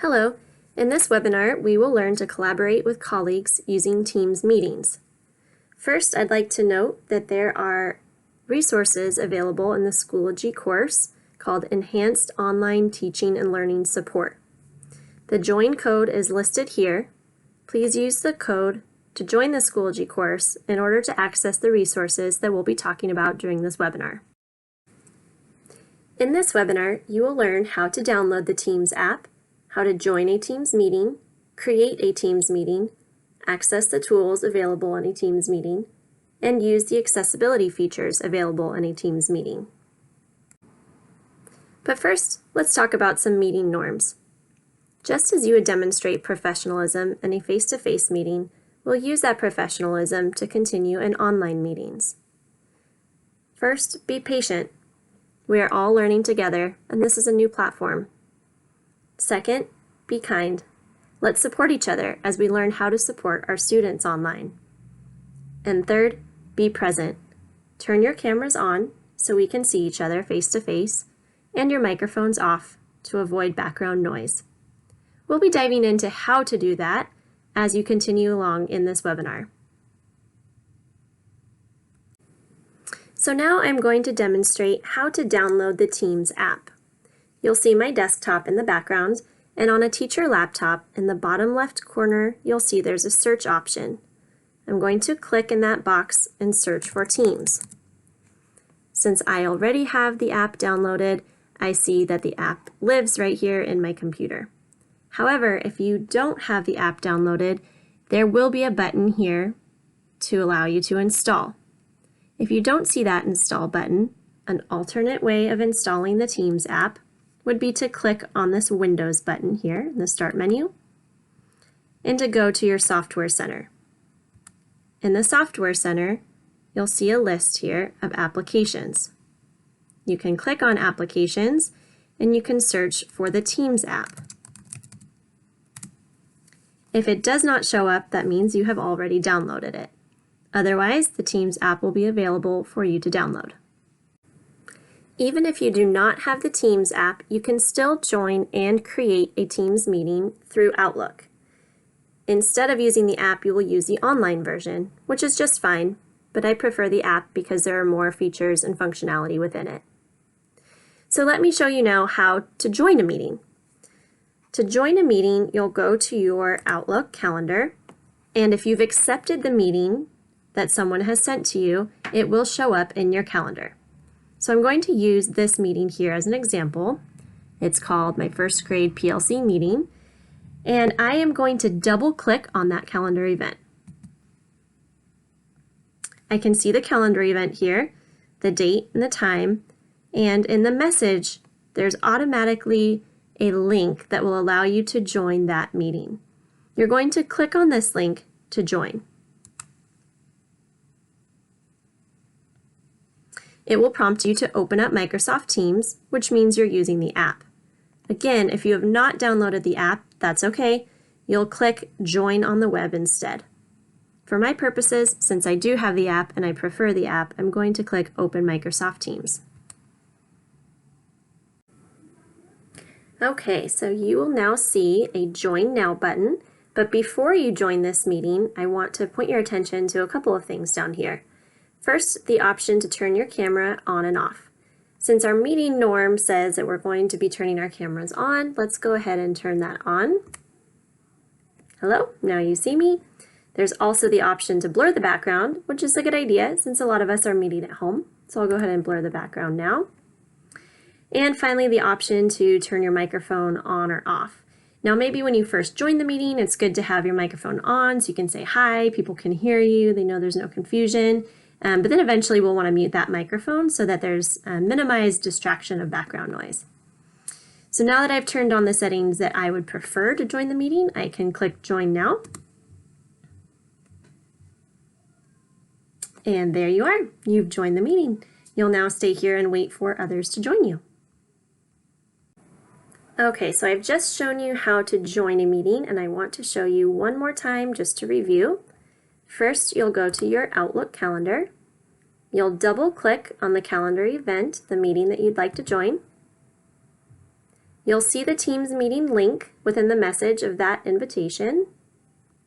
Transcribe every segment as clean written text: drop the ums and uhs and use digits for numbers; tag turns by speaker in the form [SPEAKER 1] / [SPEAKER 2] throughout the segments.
[SPEAKER 1] Hello. In this webinar, we will learn to collaborate with colleagues using Teams meetings. First, I'd like to note that there are resources available in the Schoology course called Enhanced Online Teaching and Learning Support. The join code is listed here. Please use the code to join the Schoology course in order to access the resources that we'll be talking about during this webinar. In this webinar, you will learn how to download the Teams app, how to join a Teams meeting, create a Teams meeting, access the tools available in a Teams meeting, and use the accessibility features available in a Teams meeting. But first, let's talk about some meeting norms. Just as you would demonstrate professionalism in a face-to-face meeting, we'll use that professionalism to continue in online meetings. First, be patient. We are all learning together, and this is a new platform. Second, be kind. Let's support each other as we learn how to support our students online. And third, be present. Turn your cameras on so we can see each other face to face, and your microphones off to avoid background noise. We'll be diving into how to do that as you continue along in this webinar. So now I'm going to demonstrate how to download the Teams app. You'll see my desktop in the background, and on a teacher laptop in the bottom left corner, you'll see there's a search option. I'm going to click in that box and search for Teams. Since I already have the app downloaded, I see that the app lives right here in my computer. However, if you don't have the app downloaded, there will be a button here to allow you to install. If you don't see that install button, an alternate way of installing the Teams app would be to click on this Windows button here in the Start menu and to go to your Software Center. In the Software Center, you'll see a list here of applications. You can click on Applications and you can search for the Teams app. If it does not show up, that means you have already downloaded it. Otherwise, the Teams app will be available for you to download. Even if you do not have the Teams app, you can still join and create a Teams meeting through Outlook. Instead of using the app, you will use the online version, which is just fine, but I prefer the app because there are more features and functionality within it. So let me show you now how to join a meeting. To join a meeting, you'll go to your Outlook calendar, and if you've accepted the meeting that someone has sent to you, it will show up in your calendar. So I'm going to use this meeting here as an example. It's called my first grade PLC meeting, and I am going to double click on that calendar event. I can see the calendar event here, the date and the time, and in the message, there's automatically a link that will allow you to join that meeting. You're going to click on this link to join. It will prompt you to open up Microsoft Teams, which means you're using the app. Again, if you have not downloaded the app, that's okay. You'll click Join on the web instead. For my purposes, since I do have the app and I prefer the app, I'm going to click Open Microsoft Teams. Okay, so you will now see a Join Now button, but before you join this meeting, I want to point your attention to a couple of things down here. First, the option to turn your camera on and off. Since our meeting norm says that we're going to be turning our cameras on, let's go ahead and turn that on. Hello, now you see me. There's also the option to blur the background, which is a good idea since a lot of us are meeting at home. So I'll go ahead and blur the background now. And finally, the option to turn your microphone on or off. Now, maybe when you first join the meeting, it's good to have your microphone on so you can say hi, people can hear you, they know there's no confusion. But then eventually we'll want to mute that microphone so that there's minimized distraction of background noise. So now that I've turned on the settings that I would prefer to join the meeting, I can click Join Now. And there you are. You've joined the meeting. You'll now stay here and wait for others to join you. Okay, so I've just shown you how to join a meeting, and I want to show you one more time just to review. First, you'll go to your Outlook calendar. You'll double click on the calendar event, the meeting that you'd like to join. You'll see the Teams meeting link within the message of that invitation,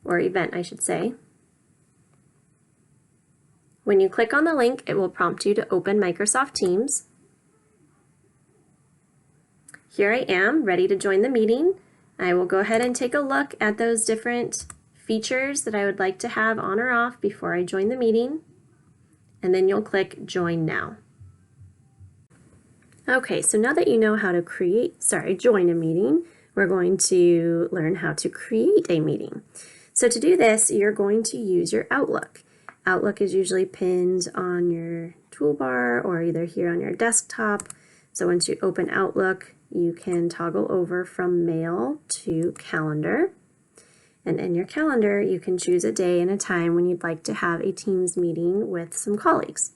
[SPEAKER 1] or event, I should say. When you click on the link, it will prompt you to open Microsoft Teams. Here I am, ready to join the meeting. I will go ahead and take a look at those different features that I would like to have on or off before I join the meeting. And then you'll click Join Now. Okay, so now that you know how to join a meeting, we're going to learn how to create a meeting. So to do this, you're going to use your Outlook. Outlook is usually pinned on your toolbar or either here on your desktop. So once you open Outlook, you can toggle over from Mail to Calendar. And in your calendar, you can choose a day and a time when you'd like to have a Teams meeting with some colleagues.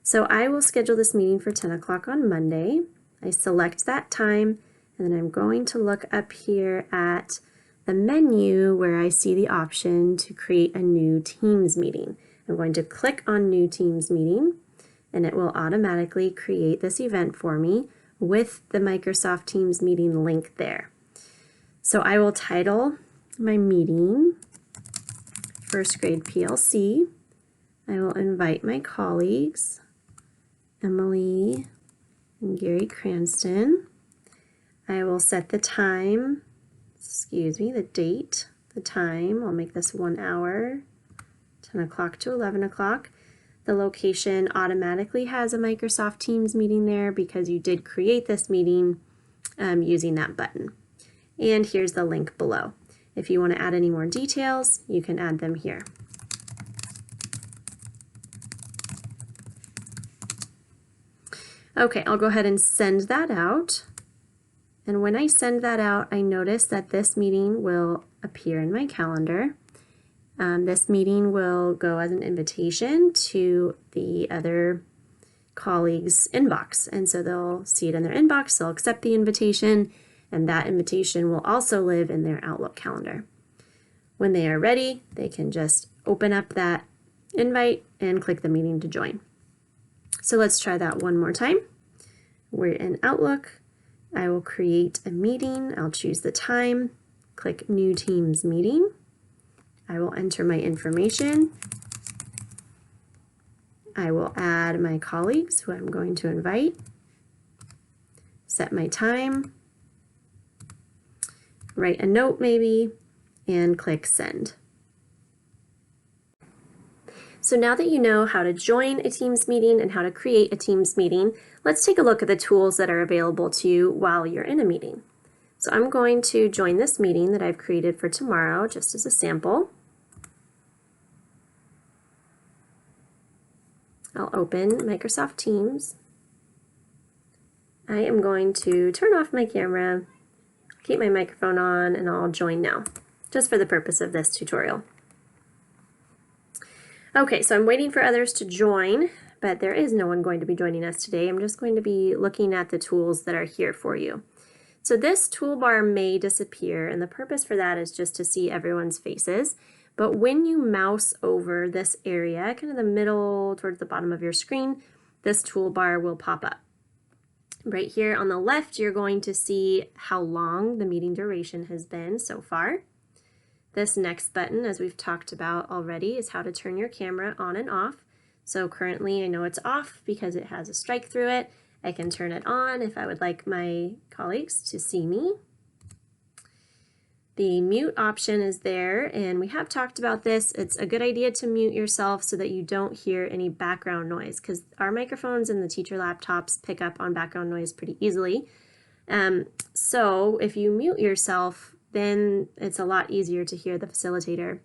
[SPEAKER 1] So I will schedule this meeting for 10 o'clock on Monday. I select that time, and then I'm going to look up here at the menu where I see the option to create a new Teams meeting. I'm going to click on New Teams Meeting, and it will automatically create this event for me with the Microsoft Teams meeting link there. So I will title my meeting First Grade PLC. I will invite my colleagues, Emily and Gary Cranston. I will set the time, the date, the time. I'll make this 1 hour, 10 o'clock to 11 o'clock. The location automatically has a Microsoft Teams meeting there because you did create this meeting using that button. And here's the link below. If you want to add any more details, you can add them here. Okay, I'll go ahead and send that out. And when I send that out, I notice that this meeting will appear in my calendar. This meeting will go as an invitation to the other colleagues' inbox. And so they'll see it in their inbox, they'll accept the invitation, and that invitation will also live in their Outlook calendar. When they are ready, they can just open up that invite and click the meeting to join. So let's try that one more time. We're in Outlook. I will create a meeting. I'll choose the time, click New Teams Meeting. I will enter my information. I will add my colleagues who I'm going to invite, set my time, write a note maybe, and click Send. So now that you know how to join a Teams meeting and how to create a Teams meeting, let's take a look at the tools that are available to you while you're in a meeting. So I'm going to join this meeting that I've created for tomorrow just as a sample. I'll open Microsoft Teams. I am going to turn off my camera, keep my microphone on, and I'll join now, just for the purpose of this tutorial. Okay, so I'm waiting for others to join, but there is no one going to be joining us today. I'm just going to be looking at the tools that are here for you. So this toolbar may disappear, and the purpose for that is just to see everyone's faces. But when you mouse over this area, kind of the middle towards the bottom of your screen, this toolbar will pop up. Right here on the left, you're going to see how long the meeting duration has been so far. This next button, as we've talked about already, is how to turn your camera on and off. So currently I know it's off because it has a strike through it. I can turn it on if I would like my colleagues to see me. The mute option is there, and we have talked about this. It's a good idea to mute yourself so that you don't hear any background noise, because our microphones and the teacher laptops pick up on background noise pretty easily. So if you mute yourself, then it's a lot easier to hear the facilitator.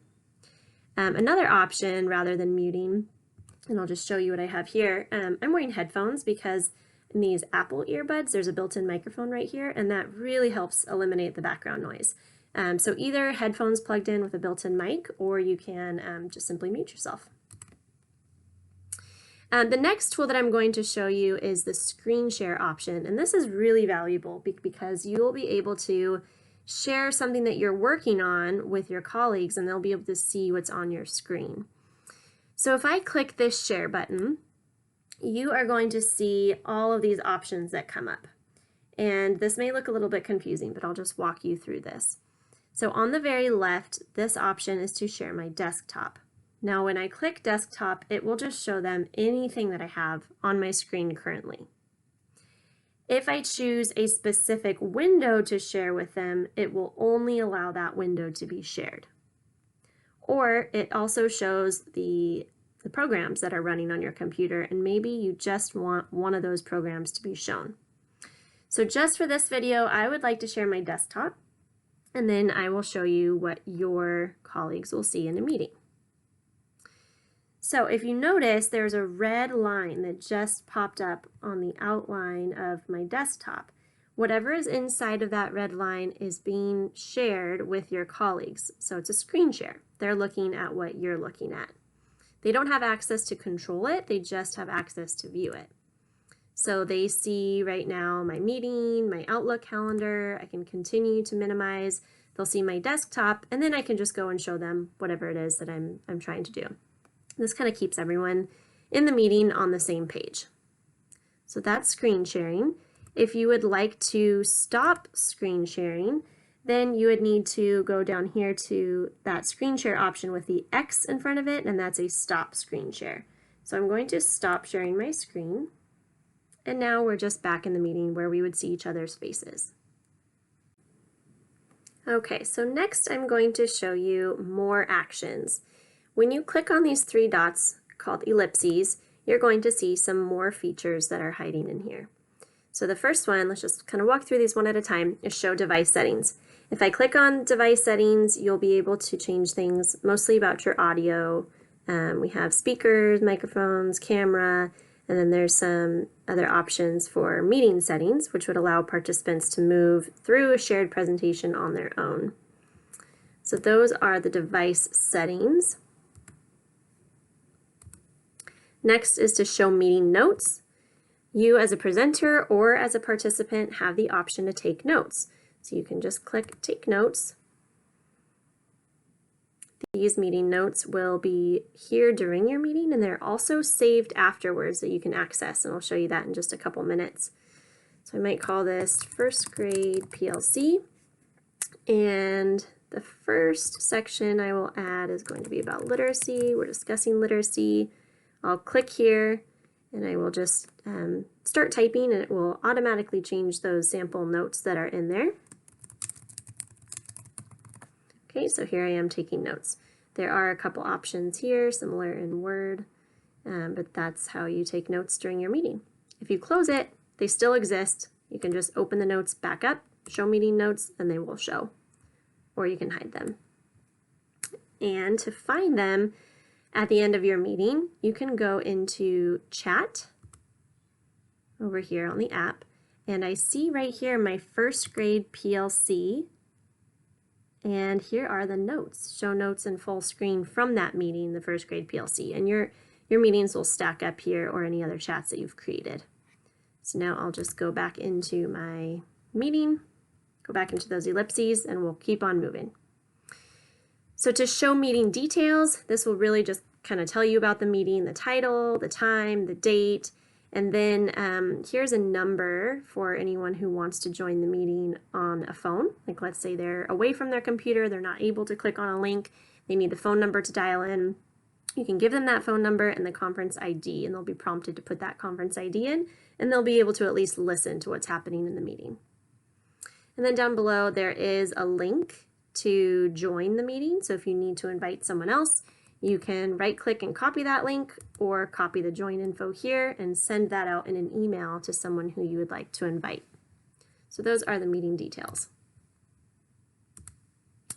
[SPEAKER 1] Another option, rather than muting, and I'll just show you what I have here. I'm wearing headphones because in these Apple earbuds, there's a built-in microphone right here, and that really helps eliminate the background noise. So either headphones plugged in with a built-in mic, or you can just simply mute yourself. The next tool that I'm going to show you is the screen share option, and this is really valuable because you'll be able to share something that you're working on with your colleagues, and they'll be able to see what's on your screen. So if I click this share button, you are going to see all of these options that come up. And this may look a little bit confusing, but I'll just walk you through this. So on the very left, this option is to share my desktop. Now when I click desktop, it will just show them anything that I have on my screen currently. If I choose a specific window to share with them, it will only allow that window to be shared. Or it also shows the programs that are running on your computer, and maybe you just want one of those programs to be shown. So just for this video, I would like to share my desktop, and then I will show you what your colleagues will see in a meeting. So if you notice, there's a red line that just popped up on the outline of my desktop. Whatever is inside of that red line is being shared with your colleagues. So it's a screen share. They're looking at what you're looking at. They don't have access to control it, they just have access to view it. So they see right now my meeting, my Outlook calendar. I can continue to minimize. They'll see my desktop, and then I can just go and show them whatever it is that I'm trying to do. This kind of keeps everyone in the meeting on the same page. So that's screen sharing. If you would like to stop screen sharing, then you would need to go down here to that screen share option with the X in front of it, and that's a stop screen share. So I'm going to stop sharing my screen. And now we're just back in the meeting where we would see each other's faces. Okay, so next I'm going to show you more actions. When you click on these three dots called ellipses, you're going to see some more features that are hiding in here. So the first one, let's just kind of walk through these one at a time, is show device settings. If I click on device settings, you'll be able to change things mostly about your audio. We have speakers, microphones, camera, and then there's some other options for meeting settings, which would allow participants to move through a shared presentation on their own. So those are the device settings. Next is to show meeting notes. You as a presenter or as a participant have the option to take notes. So you can just click Take Notes. These meeting notes will be here during your meeting, and they're also saved afterwards that you can access, and I'll show you that in just a couple minutes. So I might call this First Grade PLC, and the first section I will add is going to be about literacy. We're discussing literacy. I'll click here and I will just start typing, and it will automatically change those sample notes that are in there. Okay, so here I am taking notes. There are a couple options here, similar in Word, but that's how you take notes during your meeting. If you close it, they still exist. You can just open the notes back up, show meeting notes, and they will show. Or you can hide them. And to find them at the end of your meeting, you can go into Chat over here on the app, and I see right here my First Grade PLC, and here are the notes. Show notes in full screen from that meeting, the First Grade PLC, and your meetings will stack up here, or any other chats that you've created. So now I'll just go back into my meeting, go back into those ellipses, and we'll keep on moving. So to show meeting details, this will really just kind of tell you about the meeting, the title, the time, the date, and then here's a number for anyone who wants to join the meeting on a phone. Like let's say they're away from their computer, they're not able to click on a link, they need the phone number to dial in. You can give them that phone number and the conference ID, and they'll be prompted to put that conference ID in, and they'll be able to at least listen to what's happening in the meeting. And then down below there is a link to join the meeting. So if you need to invite someone else, you can right click and copy that link, or copy the join info here and send that out in an email to someone who you would like to invite. So those are the meeting details.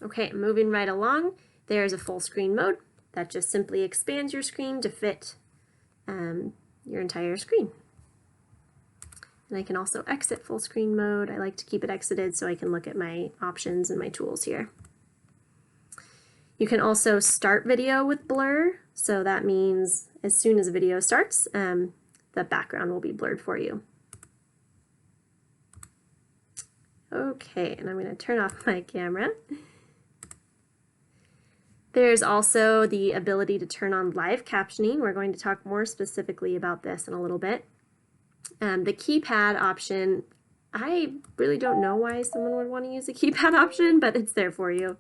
[SPEAKER 1] Okay, moving right along, there's a full screen mode that just simply expands your screen to fit your entire screen. And I can also exit full screen mode. I like to keep it exited so I can look at my options and my tools here. You can also start video with blur. So that means as soon as a video starts, the background will be blurred for you. Okay, and I'm going to turn off my camera. There's also the ability to turn on live captioning. We're going to talk more specifically about this in a little bit. The keypad option I really don't know why someone would want to use the keypad option, but it's there for you.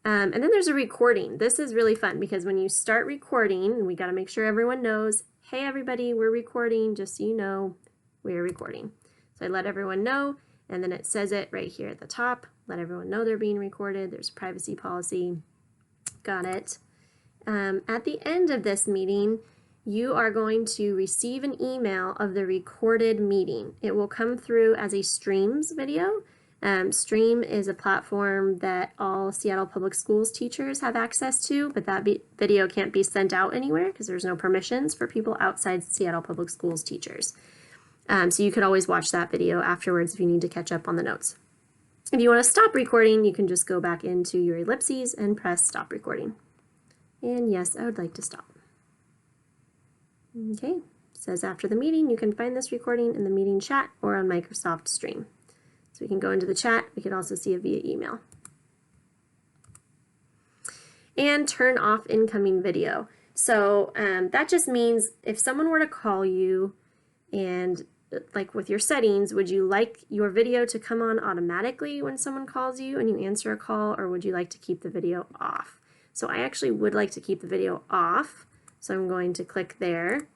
[SPEAKER 1] And then there's a recording. This is really fun because when you start recording, and we got to make sure everyone knows, hey everybody, we're recording, just so you know, we're recording. So I let everyone know, and then it says it right here at the top. Let everyone know they're being recorded. There's a privacy policy. Got it. At the end of this meeting, you are going to receive an email of the recorded meeting. It will come through as a Streams video. Stream is a platform that all Seattle Public Schools teachers have access to, but that video can't be sent out anywhere because there's no permissions for people outside Seattle Public Schools teachers. So you could always watch that video afterwards if you need to catch up on the notes. If you want to stop recording, you can just go back into your ellipses and press stop recording. And yes, I would like to stop. Okay, it says after the meeting, you can find this recording in the meeting chat or on Microsoft Stream. So we can go into the chat. We can also see it via email. And turn off incoming video. So that just means if someone were to call you and like with your settings, would you like your video to come on automatically when someone calls you and you answer a call, or would you like to keep the video off? So I actually would like to keep the video off. So I'm going to click there.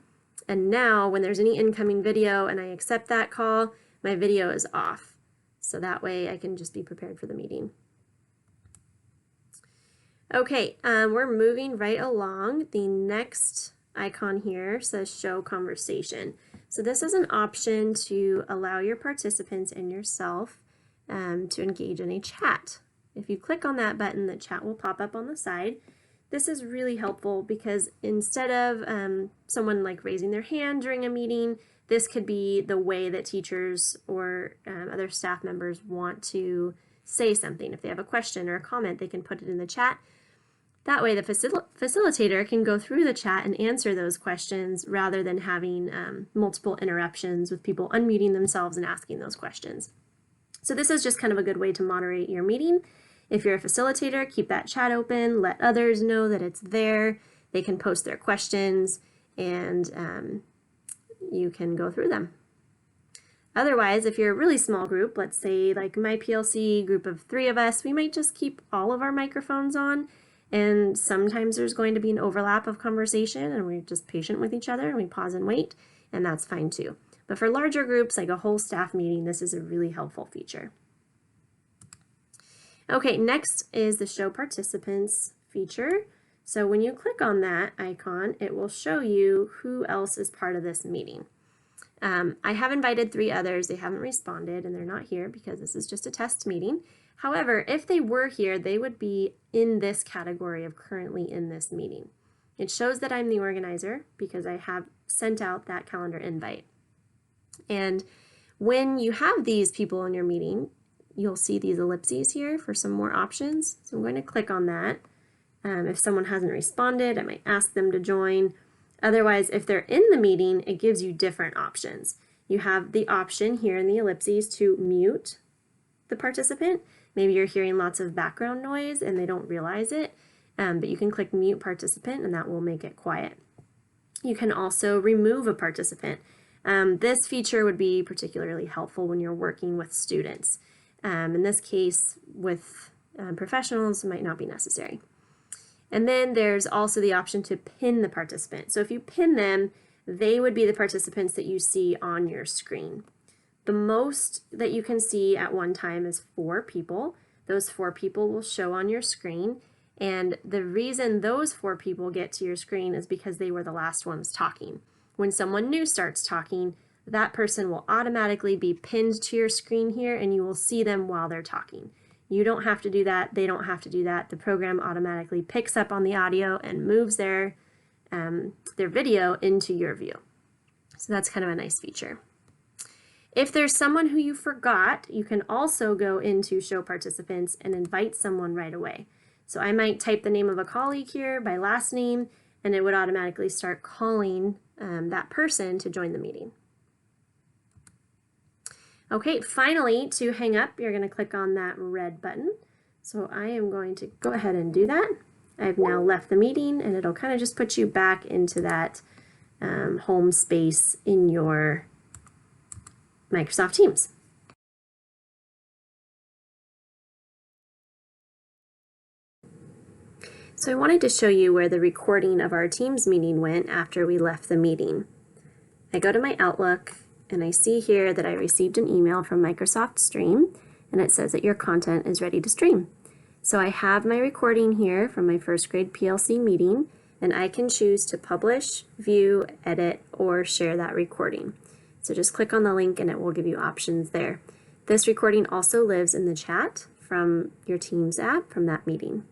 [SPEAKER 1] And now when there's any incoming video and I accept that call, my video is off. So that way I can just be prepared for the meeting. Okay, we're moving right along. The next icon here says show conversation. So this is an option to allow your participants and yourself to engage in a chat. If you click on that button, the chat will pop up on the side. This is really helpful because instead of someone like raising their hand during a meeting, this could be the way that teachers or other staff members want to say something. If they have a question or a comment, they can put it in the chat. That way the facilitator can go through the chat and answer those questions rather than having multiple interruptions with people unmuting themselves and asking those questions. So this is just kind of a good way to moderate your meeting. If you're a facilitator, keep that chat open, let others know that it's there. They can post their questions and you can go through them. Otherwise, if you're a really small group, let's say like my PLC group of 3 of us, we might just keep all of our microphones on, and sometimes there's going to be an overlap of conversation and we're just patient with each other and we pause and wait, and that's fine too. But for larger groups, like a whole staff meeting, this is a really helpful feature. Okay, next is the show participants feature. So when you click on that icon, it will show you who else is part of this meeting. I have invited 3 others. They haven't responded and they're not here because this is just a test meeting. However, if they were here, they would be in this category of currently in this meeting. It shows that I'm the organizer because I have sent out that calendar invite. And when you have these people in your meeting, you'll see these ellipses here for some more options. So I'm going to click on that. If someone hasn't responded, I might ask them to join. Otherwise, if they're in the meeting, it gives you different options. You have the option here in the ellipses to mute the participant. Maybe you're hearing lots of background noise and they don't realize it, but you can click mute participant and that will make it quiet. You can also remove a participant. This feature would be particularly helpful when you're working with students. In this case, with professionals, it might not be necessary. And then there's also the option to pin the participant. So if you pin them, they would be the participants that you see on your screen. The most that you can see at one time is 4 people. Those 4 people will show on your screen. And the reason those 4 people get to your screen is because they were the last ones talking. When someone new starts talking, that person will automatically be pinned to your screen here and you will see them while they're talking. You don't have to do that. They don't have to do that. The program automatically picks up on the audio and moves their video into your view. So that's kind of a nice feature. If there's someone who you forgot, you can also go into Show Participants and invite someone right away. So I might type the name of a colleague here by last name, and it would automatically start calling that person to join the meeting. Okay, finally, to hang up, you're going to click on that red button. So I am going to go ahead and do that. I've now left the meeting, and it'll kind of just put you back into that home space in your Microsoft Teams. So I wanted to show you where the recording of our Teams meeting went after we left the meeting. I go to my Outlook and I see here that I received an email from Microsoft Stream, and it says that your content is ready to stream. So I have my recording here from my first grade PLC meeting, and I can choose to publish, view, edit, or share that recording. So just click on the link and it will give you options there. This recording also lives in the chat from your Teams app from that meeting.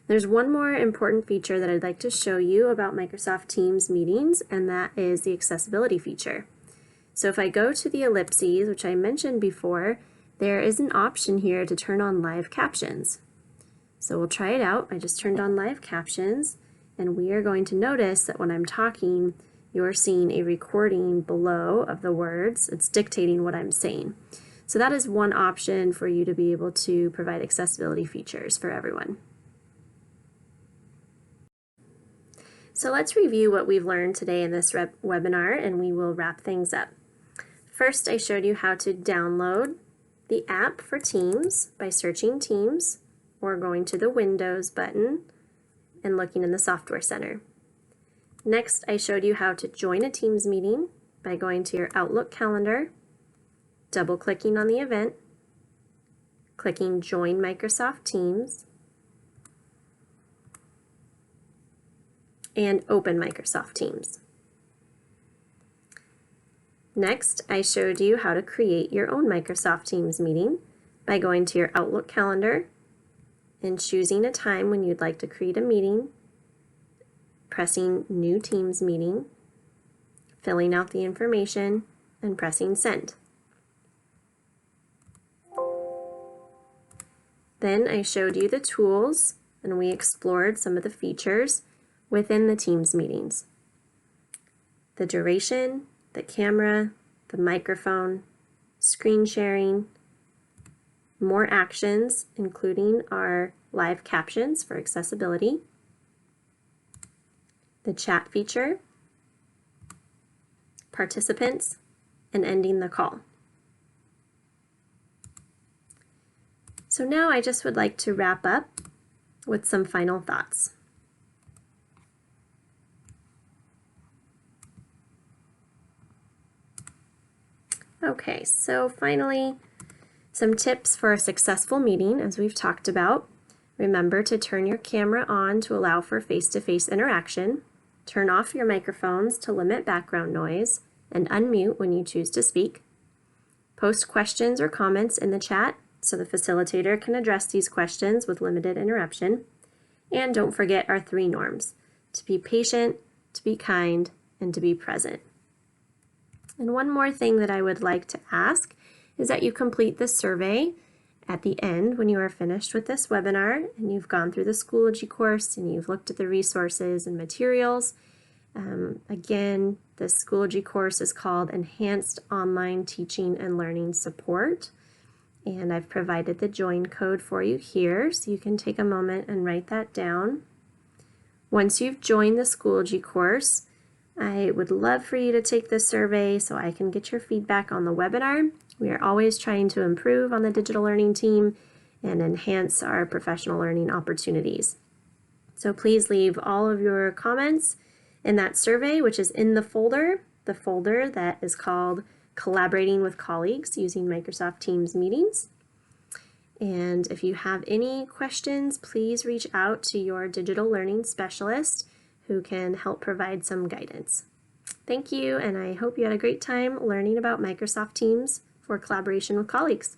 [SPEAKER 1] There's one more important feature that I'd like to show you about Microsoft Teams meetings, and that is the accessibility feature. So if I go to the ellipses, which I mentioned before, there is an option here to turn on live captions. So we'll try it out. I just turned on live captions, and we are going to notice that when I'm talking, you're seeing a recording below of the words. It's dictating what I'm saying. So that is one option for you to be able to provide accessibility features for everyone. So let's review what we've learned today in this webinar, and we will wrap things up. First, I showed you how to download the app for Teams by searching Teams or going to the Windows button and looking in the Software Center. Next, I showed you how to join a Teams meeting by going to your Outlook calendar, double-clicking on the event, clicking Join Microsoft Teams, and open Microsoft Teams. Next, I showed you how to create your own Microsoft Teams meeting by going to your Outlook calendar and choosing a time when you'd like to create a meeting, pressing New Teams Meeting, filling out the information, and pressing Send. Then I showed you the tools and we explored some of the features within the Teams meetings. The duration, the camera, the microphone, screen sharing, more actions, including our live captions for accessibility, the chat feature, participants, and ending the call. So now I just would like to wrap up with some final thoughts. Okay, so finally, some tips for a successful meeting, as we've talked about. Remember to turn your camera on to allow for face-to-face interaction, turn off your microphones to limit background noise, and unmute when you choose to speak. Post questions or comments in the chat so the facilitator can address these questions with limited interruption. And don't forget our 3 norms: to be patient, to be kind, and to be present. And one more thing that I would like to ask is that you complete this survey at the end when you are finished with this webinar and you've gone through the Schoology course and you've looked at the resources and materials. Again, the Schoology course is called Enhanced Online Teaching and Learning Support, and I've provided the join code for you here, so you can take a moment and write that down. Once you've joined the Schoology course, I would love for you to take this survey so I can get your feedback on the webinar. We are always trying to improve on the digital learning team and enhance our professional learning opportunities. So please leave all of your comments in that survey, which is in the folder that is called Collaborating with Colleagues using Microsoft Teams Meetings. And if you have any questions, please reach out to your digital learning specialist who can help provide some guidance. Thank you, and I hope you had a great time learning about Microsoft Teams for collaboration with colleagues.